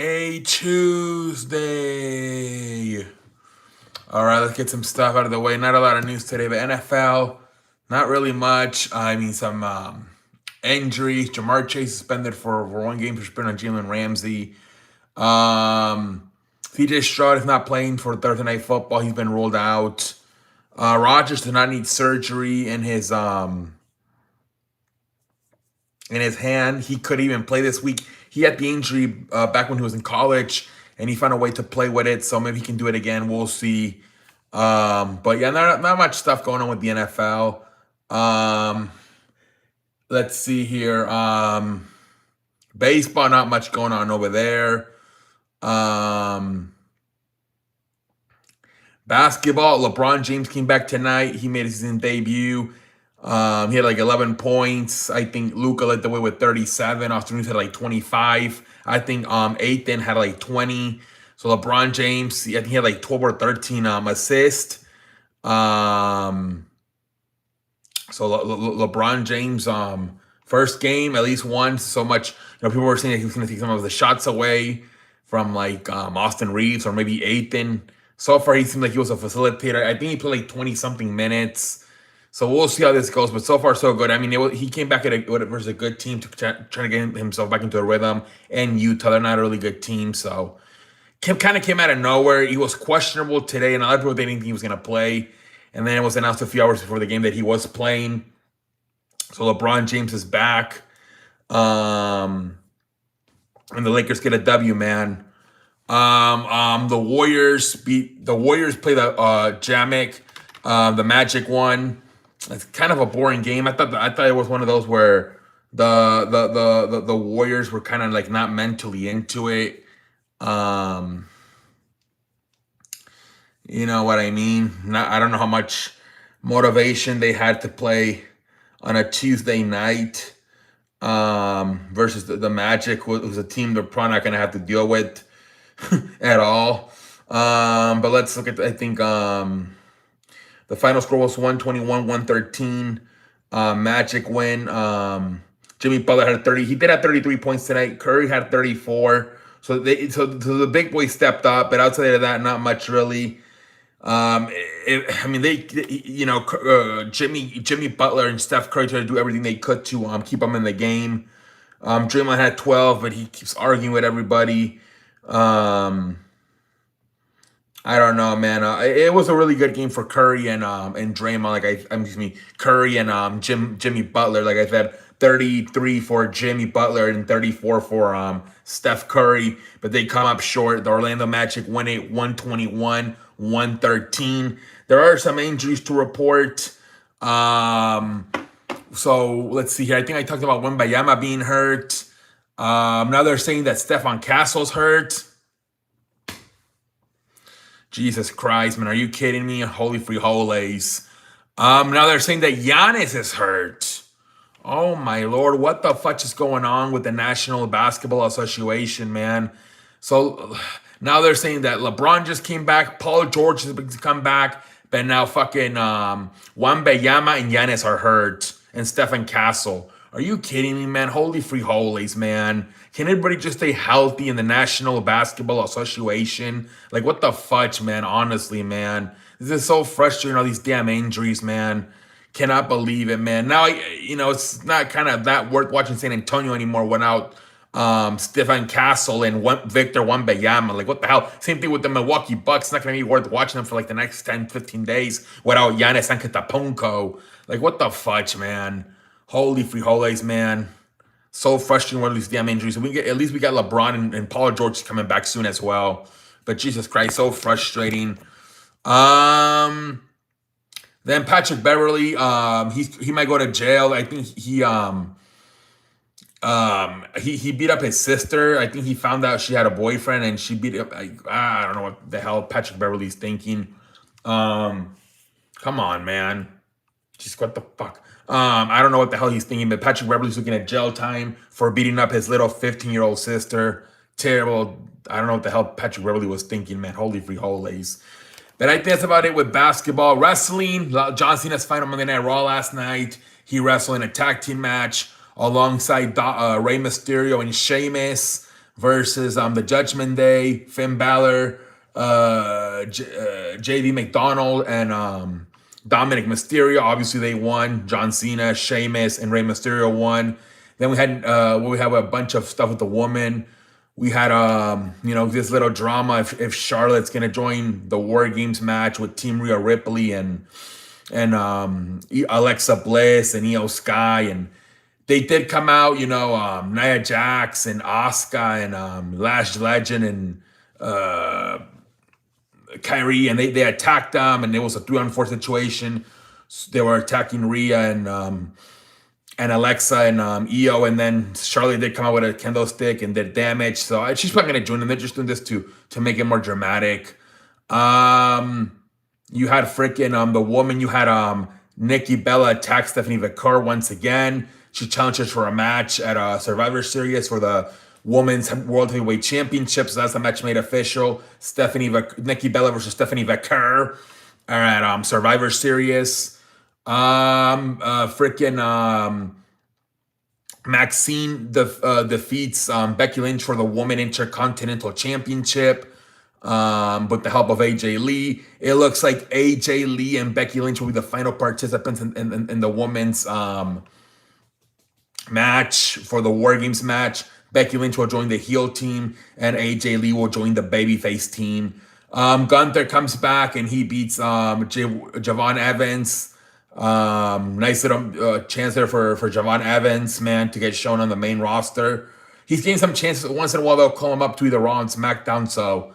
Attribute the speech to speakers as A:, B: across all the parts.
A: A Tuesday. All right, let's get some stuff out of the way. Not a lot of news today, but NFL, not really much. I mean, some injuries. Jamar Chase suspended for one game for spin on Jalen Ramsey. CJ Stroud is not playing for Thursday Night Football. He's been ruled out. Rodgers did not need surgery in his hand. He could even play this week. He had the injury back when he was in college, and he found a way to play with it. So maybe he can do it again. We'll see. But yeah, not much stuff going on with the NFL. Um, let's see here. Baseball, not much going on over there. Um, Basketball, LeBron James came back tonight. He made his season debut. He had like 11 points. I think Luka led the way with 37. Austin Reeves had like 25. I think Aiton had like 20. So LeBron James, I think he had like 12 or 13 assists. Um, so LeBron James, first game, at least one. So much, people were saying that he was going to take some of the shots away from like Austin Reeves or maybe Aiton. So far, he seemed like he was a facilitator. I think he played like 20 something minutes. So we'll see how this goes. But so far, so good. I mean, he came back versus a good team to try to get himself back into a rhythm. And Utah, they're not a really good team. So kind of came out of nowhere. He was questionable today, and a lot of people didn't think he was going to play. And then it was announced a few hours before the game that he was playing. So LeBron James is back. And the Lakers get a W, man. The Warriors play the Jamek. The Magic won. It's kind of a boring game. I thought it was one of those where the Warriors were kind of like not mentally into it. You know what I mean? I don't know how much motivation they had to play on a Tuesday night versus the Magic, who's a team they're probably not going to have to deal with at all. But let's look at, I think the final score was 121-113. Magic win. Jimmy Butler had 30. He did have 33 points tonight. Curry had 34. So the big boys stepped up, but outside of that, not much really. Jimmy Butler and Steph Curry tried to do everything they could to keep them in the game. Draymond had 12, but he keeps arguing with everybody. I don't know, man. It was a really good game for Curry and Draymond. Curry and Jimmy Butler. Like I said, 33 for Jimmy Butler and 34 for Steph Curry, but they come up short. The Orlando Magic win it 121-113. There are some injuries to report. So let's see here. I think I talked about Wembayama being hurt. Now they're saying that Stefan Castle's hurt. Jesus Christ, man. Are you kidding me? Holy frijoles. Now they're saying that Giannis is hurt. Oh, my Lord. What the fuck is going on with the National Basketball Association, man? So now they're saying that LeBron just came back. Paul George has come back. But now fucking Wembanyama and Giannis are hurt. And Stephen Castle. Are you kidding me, man? Holy frijoles, man. Can everybody just stay healthy in the National Basketball Association? Like, what the fudge, man? Honestly, man. This is so frustrating, all these damn injuries, man. Cannot believe it, man. Now, it's not kind of that worth watching San Antonio anymore without Stephen Castle and Victor Wembanyama. Like, what the hell? Same thing with the Milwaukee Bucks. Not going to be worth watching them for like the next 10, 15 days without Giannis Antetokounmpo. Like, what the fudge, man? Holy frijoles, man. So frustrating with these damn injuries. At least we got LeBron and Paul George coming back soon as well. But Jesus Christ, so frustrating. Then Patrick Beverly, he might go to jail. I think he beat up his sister. I think he found out she had a boyfriend and she beat up. I don't know what the hell Patrick Beverly's thinking. Come on, man. Just what the fuck? I don't know what the hell he's thinking, but Patrick Beverly's looking at jail time for beating up his little 15-year-old sister. Terrible. I don't know what the hell Patrick Beverly was thinking, man. Holy frijoles. But I think that's about it with basketball. Wrestling, John Cena's fight on Monday Night Raw last night. He wrestled in a tag team match alongside Rey Mysterio and Sheamus versus the Judgment Day, Finn Balor, JD McDonald, and Dominic Mysterio. Obviously, they won. John Cena, Sheamus, and Rey Mysterio won. Then we have a bunch of stuff with the woman. We had this little drama if Charlotte's gonna join the War Games match with Team Rhea Ripley and Alexa Bliss and Io Sky, and they did come out, Nia Jax and Asuka and Lash Legend and Kyrie, and they attacked them, and it was a 3-on-4 situation. So they were attacking Rhea and Alexa and Io, and then Charlotte did come out with a kendo stick and did damage. So she's probably gonna join them. They're just doing this to make it more dramatic. You had freaking the woman. You had Nikki Bella attack Stephanie McCur once again. She challenges for a match at Survivor Series for the Women's World Heavyweight Championship. So that's the match made official. Nikki Bella versus Stephanie McCur at Survivor Series. Maxine defeats Becky Lynch for the Women Intercontinental Championship with the help of AJ Lee. It looks like AJ Lee and Becky Lynch will be the final participants in the women's match for the War Games match. Becky Lynch will join the heel team, and AJ Lee will join the babyface team. Gunther comes back and he beats Javon Evans. Nice little chance there for Javon Evans, man, to get shown on the main roster. He's getting some chances. Once in a while, they'll call him up to either Raw and SmackDown. So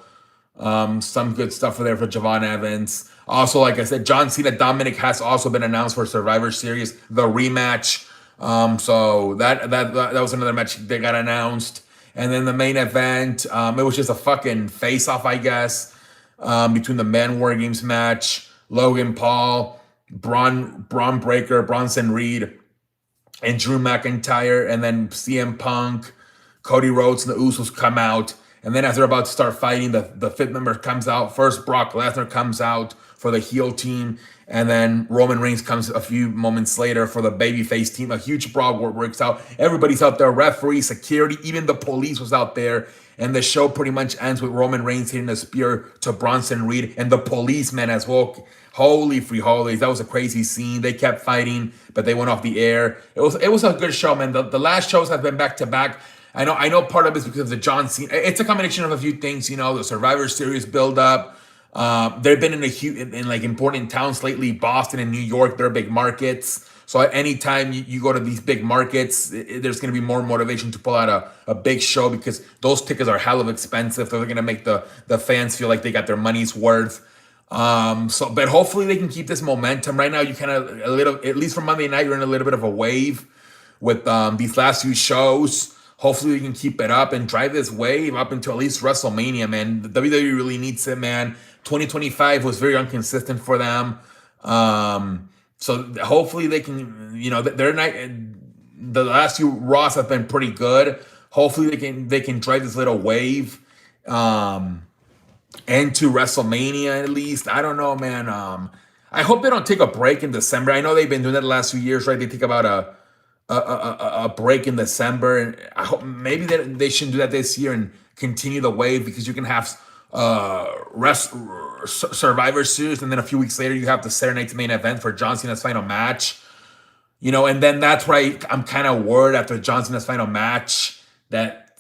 A: some good stuff there for Javon Evans. Also, like I said, John Cena Dominic has also been announced for Survivor Series, the rematch. So that was another match that got announced. And then the main event, it was just a fucking face-off, I guess, between the Men War Games match, Logan Paul, Braun Breaker, Bronson Reed, and Drew McIntyre, and then CM Punk, Cody Rhodes, and the Usos come out. And then as they're about to start fighting, the fifth member comes out. First, Brock Lesnar comes out for the heel team, and then Roman Reigns comes a few moments later for the babyface team. A huge brawl works out. Everybody's out there, referee, security, even the police was out there. And the show pretty much ends with Roman Reigns hitting a spear to Bronson Reed and the policeman as well. Holy free holidays. That was a crazy scene. They kept fighting, but they went off the air. It was a good show, man. The last shows have been back to back. I know part of it's because of the John Cena. It's a combination of a few things, the Survivor Series build up. They've been in like important towns lately, Boston and New York. They're big markets. So at any time you go to these big markets, there's going to be more motivation to pull out a big show because those tickets are hell of expensive. They're going to make the fans feel like they got their money's worth. But hopefully they can keep this momentum. Right now, you kind of at least for Monday night, you're in a little bit of a wave with these last few shows. Hopefully we can keep it up and drive this wave up until at least WrestleMania, man. The WWE really needs it, man. 2025 was very inconsistent for them. So hopefully they can, they're not. The last few Raws have been pretty good. Hopefully they can drive this little wave into WrestleMania at least. I don't know, man. I hope they don't take a break in December. I know they've been doing that the last few years, right? They take about a break in December, and I hope maybe they shouldn't do that this year and continue the wave because you can have Survivor Series, and then a few weeks later you have the Saturday Night's Main Event for John Cena's final match. And then that's where I'm kind of worried after John Cena's final match that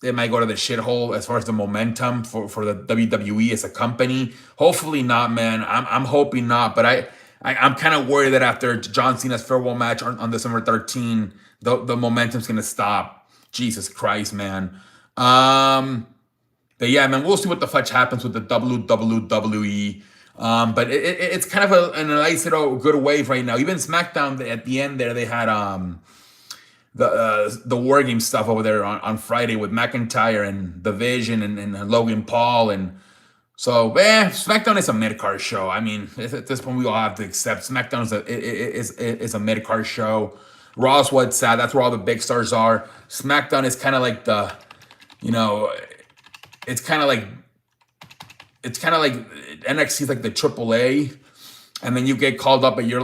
A: it might go to the shithole as far as the momentum for the WWE as a company. Hopefully not, man. I'm hoping not, but I'm kind of worried that after John Cena's farewell match on December 13, the momentum's going to stop. Jesus Christ, man. But yeah, man, we'll see what the fudge happens with the WWE. But it's kind of a nice little good wave right now. Even SmackDown at the end there, they had the War Game stuff over there on Friday with McIntyre and The Vision and Logan Paul. And so, SmackDown is a mid-card show. I mean, at this point, we all have to accept SmackDown is a mid-card show. Raw's what's sad. That's where all the big stars are. SmackDown is kind of like it's kind of like NXT is like the AAA, and then you get called up, and you're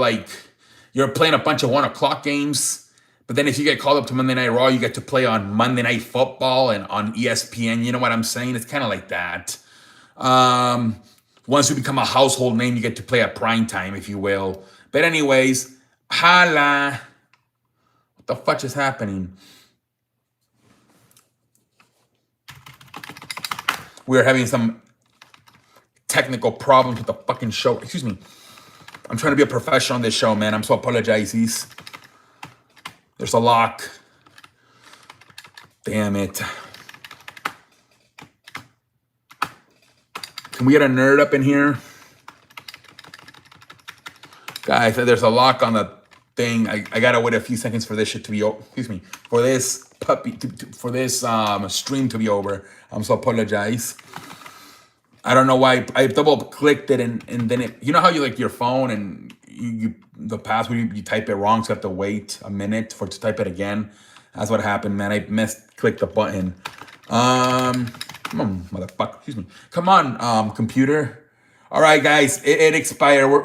A: playing a bunch of 1 o'clock games, But then if you get called up to Monday Night Raw, you get to play on Monday Night Football and on ESPN. You know what I'm saying? It's kind of like that. Once you become a household name, you get to play at prime time, if you will. But anyways, holla. What the fuck is happening? We're having some technical problems with the fucking show. Excuse me. I'm trying to be a professional on this show, man. I'm so apologizes. There's a lock. Damn it. Can we get a nerd up in here? Guys, there's a lock on the thing. I gotta wait a few seconds for this shit to be over. Excuse me. For this for this stream to be over. I'm so apologize. I don't know why I double clicked it and then it, you know how you like your phone and the password you type it wrong, so you have to wait a minute for it to type it again. That's what happened, man. I clicked the button. Come on, motherfucker. Excuse me. Come on, computer. All right, guys, it expired. We're